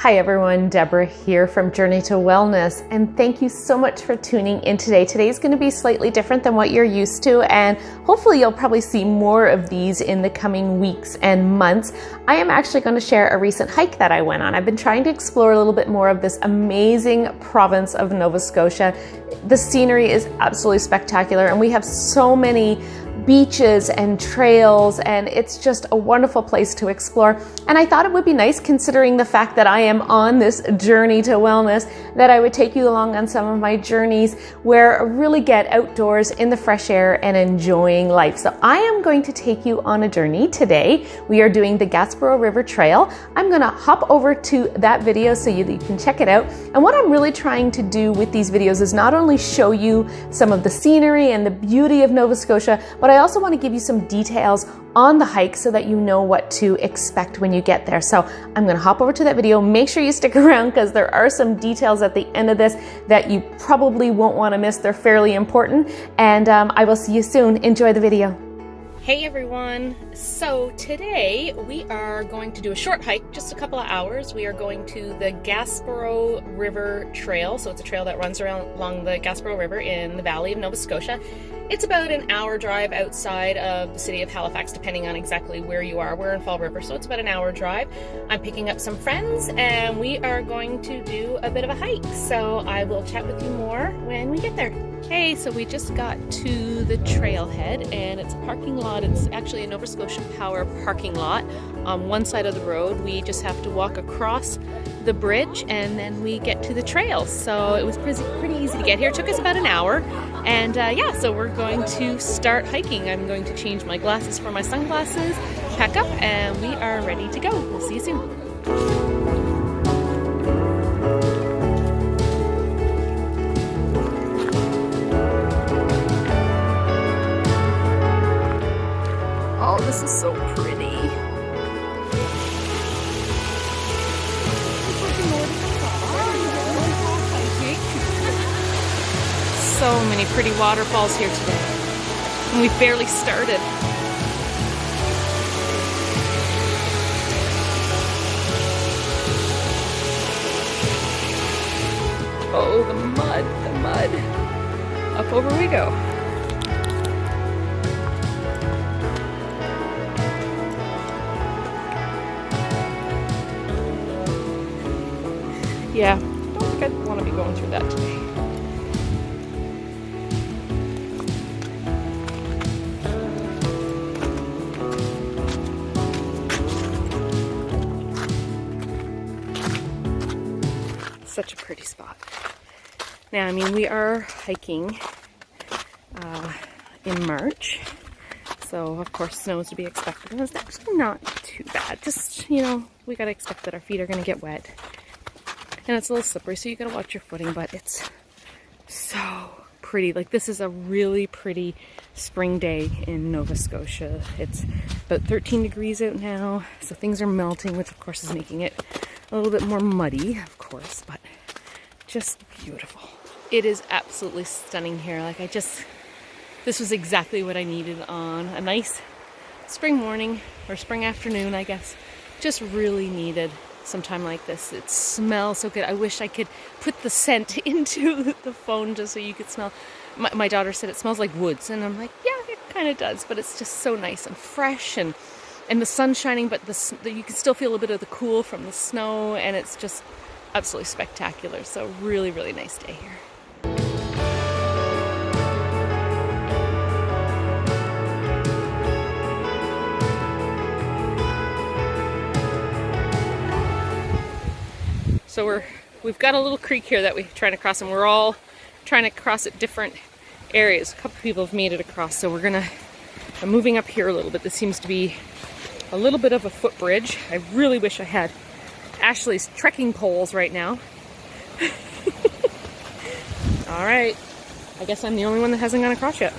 Hi everyone, Deborah here from Journey to Wellness, and thank you so much for tuning in today. Today's going to be slightly different than what you're used to, and hopefully you'll probably see more of these in the coming weeks and months. I am actually going to share a recent hike that I went on. I've been trying to explore a little bit more of this amazing province of Nova Scotia. The scenery is absolutely spectacular, and we have so many beaches and trails, and it's just a wonderful place to explore. And I thought it would be nice, considering the fact that I am on this journey to wellness, that I would take you along on some of my journeys where I really get outdoors in the fresh air and enjoying life. So I am going to take you on a journey today. We are doing the Gaspereau River Trail. I'm going to hop over to that video so you can check it out. And what I'm really trying to do with these videos is not only show you some of the scenery and the beauty of Nova Scotia, but I also want to give you some details on the hike so that you know what to expect when you get there. So I'm going to hop over to that video. Make sure you stick around because there are some details at the end of this that you probably won't want to miss. They're fairly important, and I will see you soon. Enjoy the video. Hey everyone, so today we are going to do a short hike, just a couple of hours. We are going to the Gaspereau River Trail. So it's a trail that runs along the Gaspereau River in the valley of Nova Scotia. It's about an hour drive outside of the city of Halifax, depending on exactly where you are. We're in Fall River, so it's about an hour drive. I'm picking up some friends and we are going to do a bit of a hike. So I will chat with you more when we get there. Hey, so we just got to the trailhead and it's a parking lot. It's actually a Nova Scotia Power parking lot on one side of the road. We just have to walk across the bridge and then we get to the trail. So it was pretty easy to get here. It took us about an hour. And yeah, so we're going to start hiking. I'm going to change my glasses for my sunglasses, pack up, and we are ready to go. We'll see you soon. Oh, this is so pretty. So many pretty waterfalls here today, and we've barely started. Oh, the mud. Up over we go. Yeah, don't think I'd want to be going through that today. Such a pretty spot. Now, I mean, we are hiking in March, so of course snow is to be expected, and it's actually not too bad. Just, you know, we gotta expect that our feet are gonna get wet, and it's a little slippery, so you gotta watch your footing, but it's so pretty. Like, this is a really pretty spring day in Nova Scotia. It's about 13 degrees out now, so things are melting, which of course is making it a little bit more muddy, of course, but just beautiful. It is absolutely stunning here. Like, this was exactly what I needed on a nice spring morning, or spring afternoon, I guess. Just really needed some time like this. It smells so good. I wish I could put the scent into the phone just so you could smell. My daughter said it smells like woods, and I'm like, yeah, it kind of does, but it's just so nice and fresh, and the sun's shining, but you can still feel a bit of the cool from the snow, and it's just absolutely spectacular. So really, really nice day here. So we've got a little creek here that we're trying to cross, and we're all trying to cross at different areas. A couple people have made it across, so I'm moving up here a little bit. This seems to be a little bit of a footbridge. I really wish I had Ashley's trekking poles right now. All right, I guess I'm the only one that hasn't gone across yet.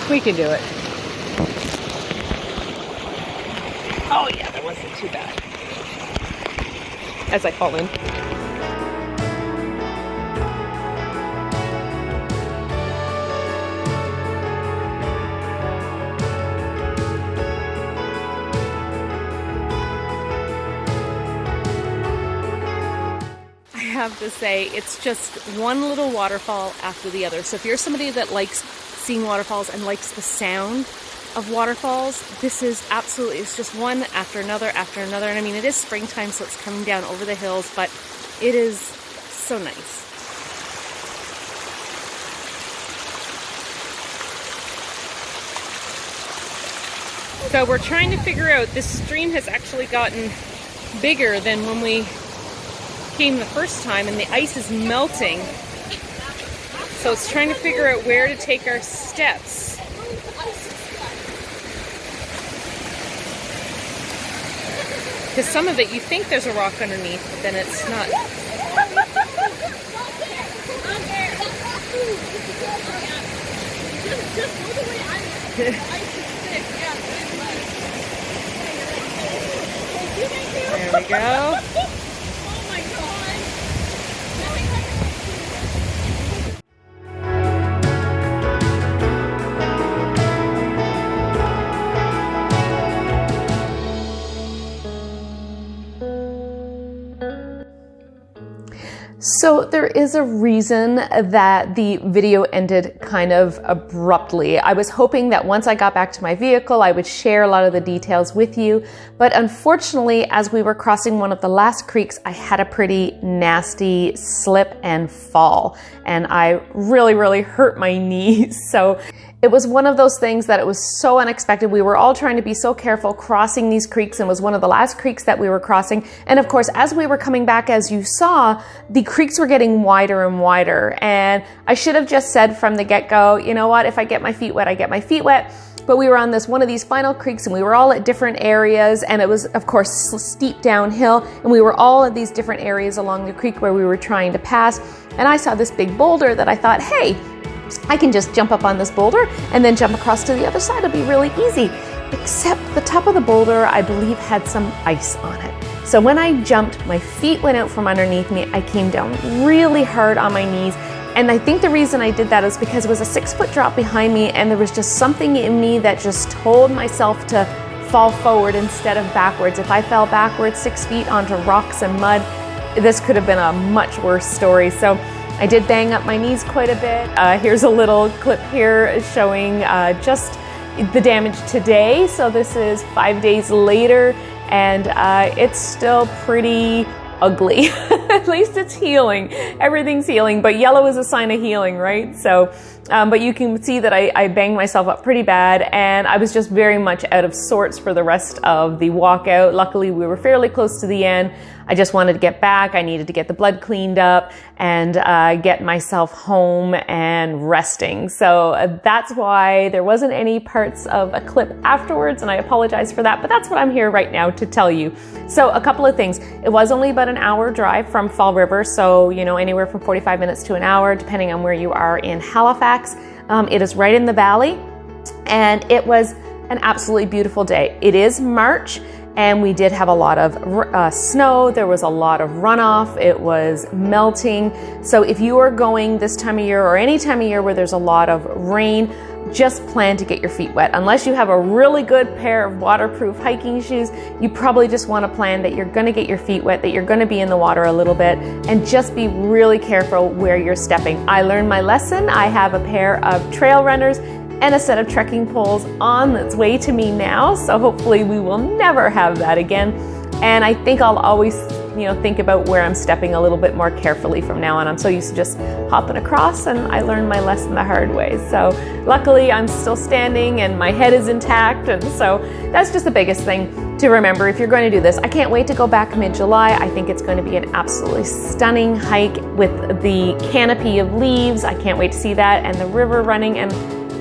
We can do it. Oh yeah, that wasn't too bad. As I fall in. have to say, it's just one little waterfall after the other. So if you're somebody that likes seeing waterfalls and likes the sound of waterfalls, this is absolutely, it's just one after another after another. And I mean, it is springtime, so it's coming down over the hills, but it is so nice. So we're trying to figure out, this stream has actually gotten bigger than when we came the first time, and the ice is melting. So it's trying to figure out where to take our steps. Because some of it, you think there's a rock underneath, but then it's not. There we go. Oh my God. So there is a reason that the video ended kind of abruptly. I was hoping that once I got back to my vehicle, I would share a lot of the details with you. But unfortunately, as we were crossing one of the last creeks, I had a pretty nasty slip and fall. And I really hurt my knees. So it was one of those things that it was so unexpected. We were all trying to be so careful crossing these creeks, and was one of the last creeks that we were crossing. And of course, as we were coming back, as you saw, the creeks were getting wider and wider. And I should have just said from the get-go, you know what, if I get my feet wet, I get my feet wet. But we were on one of these final creeks, and we were all at different areas, and it was, of course, steep downhill, and we were all at these different areas along the creek where we were trying to pass. And I saw this big boulder that I thought, hey, I can just jump up on this boulder and then jump across to the other side. It'll be really easy. Except the top of the boulder, I believe, had some ice on it. So when I jumped, my feet went out from underneath me. I came down really hard on my knees. And I think the reason I did that is because it was a 6-foot drop behind me, and there was just something in me that just told myself to fall forward instead of backwards. If I fell backwards 6 feet onto rocks and mud, this could have been a much worse story. So I did bang up my knees quite a bit. Here's a little clip here showing just the damage today. So this is 5 days later, and it's still pretty ugly. At least it's healing. Everything's healing, but yellow is a sign of healing, right? So, but you can see that I banged myself up pretty bad, and I was just very much out of sorts for the rest of the walkout. Luckily, we were fairly close to the end. I just wanted to get back. I needed to get the blood cleaned up and get myself home and resting. So that's why there wasn't any parts of a clip afterwards, and I apologize for that, but that's what I'm here right now to tell you. So a couple of things. It was only about an hour drive from Fall River, so anywhere from 45 minutes to an hour, depending on where you are in Halifax. It is right in the valley, and it was an absolutely beautiful day. It is March, and we did have a lot of snow. There was a lot of runoff. It was melting. So if you are going this time of year or any time of year where there's a lot of rain, just plan to get your feet wet. Unless you have a really good pair of waterproof hiking shoes, you probably just want to plan that you're going to get your feet wet, that you're going to be in the water a little bit, and just be really careful where you're stepping. I learned my lesson. I have a pair of trail runners and a set of trekking poles on its way to me now, so hopefully we will never have that again. And I think I'll always think about where I'm stepping a little bit more carefully from now on. I'm so used to just hopping across, and I learned my lesson the hard way. So luckily I'm still standing and my head is intact, and so that's just the biggest thing to remember if you're going to do this. I can't wait to go back mid-July. I think it's going to be an absolutely stunning hike with the canopy of leaves. I can't wait to see that, and the river running, and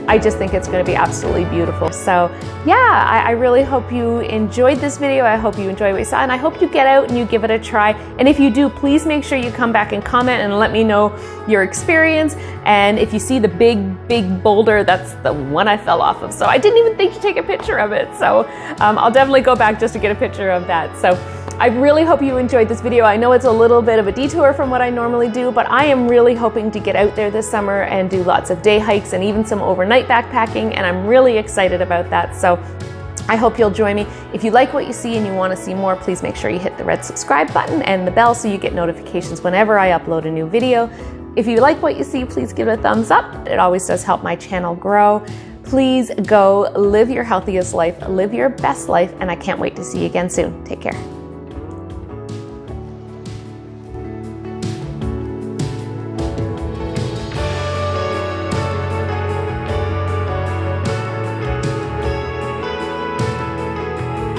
I just think it's going to be absolutely beautiful. So yeah, I really hope you enjoyed this video. I hope you enjoy what you saw, and I hope you get out and you give it a try. And if you do, please make sure you come back and comment and let me know your experience. And if you see the big boulder, that's the one I fell off of. So I didn't even think to take a picture of it. So I'll definitely go back just to get a picture of that. So I really hope you enjoyed this video. I know it's a little bit of a detour from what I normally do, but I am really hoping to get out there this summer and do lots of day hikes and even some overnight backpacking, and I'm really excited about that. So I hope you'll join me. If you like what you see and you want to see more, please make sure you hit the red subscribe button and the bell so you get notifications whenever I upload a new video. If you like what you see, please give it a thumbs up. It always does help my channel grow. Please go live your healthiest life, live your best life, and I can't wait to see you again soon. Take care.